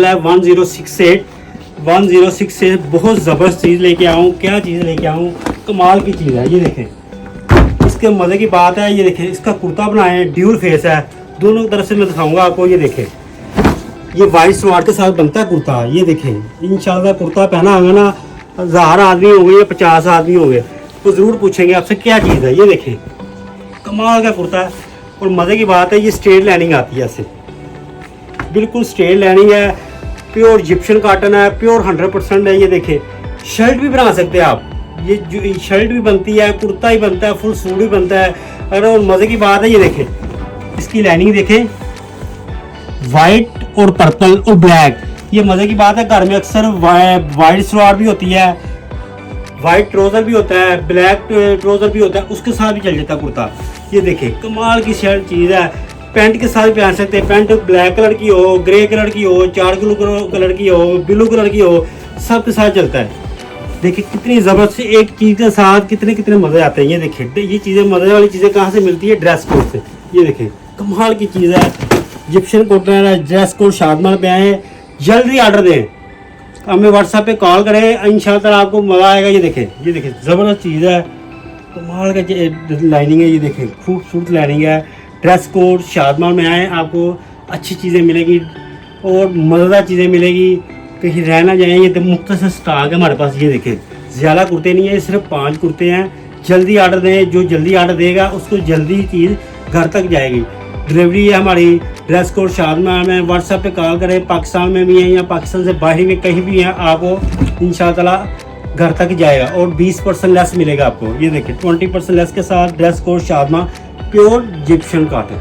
1068 बहुत ज़बरदस्त चीज़ लेके आऊँ। क्या चीज़ लेके आऊँ, कमाल की चीज़ है। ये देखें, इसके मज़े की बात है। ये देखें, इसका कुर्ता बनाए हैं, ड्यूल फेस है, दोनों तरफ से मैं दिखाऊंगा आपको। ये देखें, ये वाइट सलवार के साथ बनता है कुर्ता। ये देखें, इंशाल्लाह कुर्ता पहना होगा ना, 1000 आदमी होंगे या 50 आदमी होंगे तो ज़रूर पूछेंगे आपसे क्या चीज़ है। ये देखें, कमाल का कुर्ता है। और मज़े की बात है, ये स्ट्रेट लाइनिंग आती है ऐसे, बिल्कुल स्ट्रेट लाइनिंग है, प्योर जिप्शियन कॉटन है, प्योर 100% है। ये देखें, शर्ट भी बना सकते हैं आप। ये जो शर्ट भी बनती है, कुर्ता ही बनता है, फुल सूट भी बनता है। और मज़े की बात है, ये देखें, इसकी लाइनिंग देखें, वाइट और पर्पल और ब्लैक। ये मज़े की बात है, घर में अक्सर वाइट सलवार भी होती है, वाइट ट्राउज़र भी होता है, ब्लैक ट्राउज़र भी होता है, उसके साथ भी चल जाता है कुर्ता। ये देखें, कमाल की शर्ट चीज़ है। पैंट के साथ पहन सकते हैं, पैंट ब्लैक कलर की हो, ग्रे कलर की हो, चारकोल कलर की हो, ब्लू कलर की हो, सब के साथ चलता है। देखिए कितनी ज़बरदस्त, एक चीज़ के साथ कितने कितने मज़े आते हैं। ये देखिए, ये चीज़ें, मज़े वाली चीज़ें कहाँ से मिलती है? ड्रेस कोड से। ये देखें, कमाल की चीज़ है, जिप्शियन कॉटन है, ड्रेस कोड शादमाल पे आए हैं। जल्दी ऑर्डर दें, हमें व्हाट्सएप पे कॉल करें, इंशाल्लाह आपको मज़ा आएगा। ये देखें, ज़बरदस्त चीज़ है, कमाल का लाइनिंग है। ये देखें, खूबसूरत लाइनिंग है। ड्रेस कोड शादमाल में आए, आपको अच्छी चीज़ें मिलेगी और मज़ेदार चीज़ें मिलेगी, कहीं रह ना जाए। ये तो मुख्तसर स्टॉक है हमारे पास। ये देखें, ज़्यादा कुर्ते नहीं है, सिर्फ 5 कुर्ते हैं। जल्दी ऑर्डर दें, जो जल्दी ऑर्डर देगा उसको जल्दी चीज़ घर तक जाएगी। डिलीवरी है हमारी, ड्रेस कोड शादमाल में। व्हाट्सएप पे कॉल करें, पाकिस्तान में भी है या पाकिस्तान से बाहर में कहीं भी है, आपको इंशाअल्लाह घर तक जाएगा और 20% लेस मिलेगा आपको। ये देखिए, 20% लेस के साथ ड्रेस कोड शादमाल, प्योर जिप्शियन कॉटन।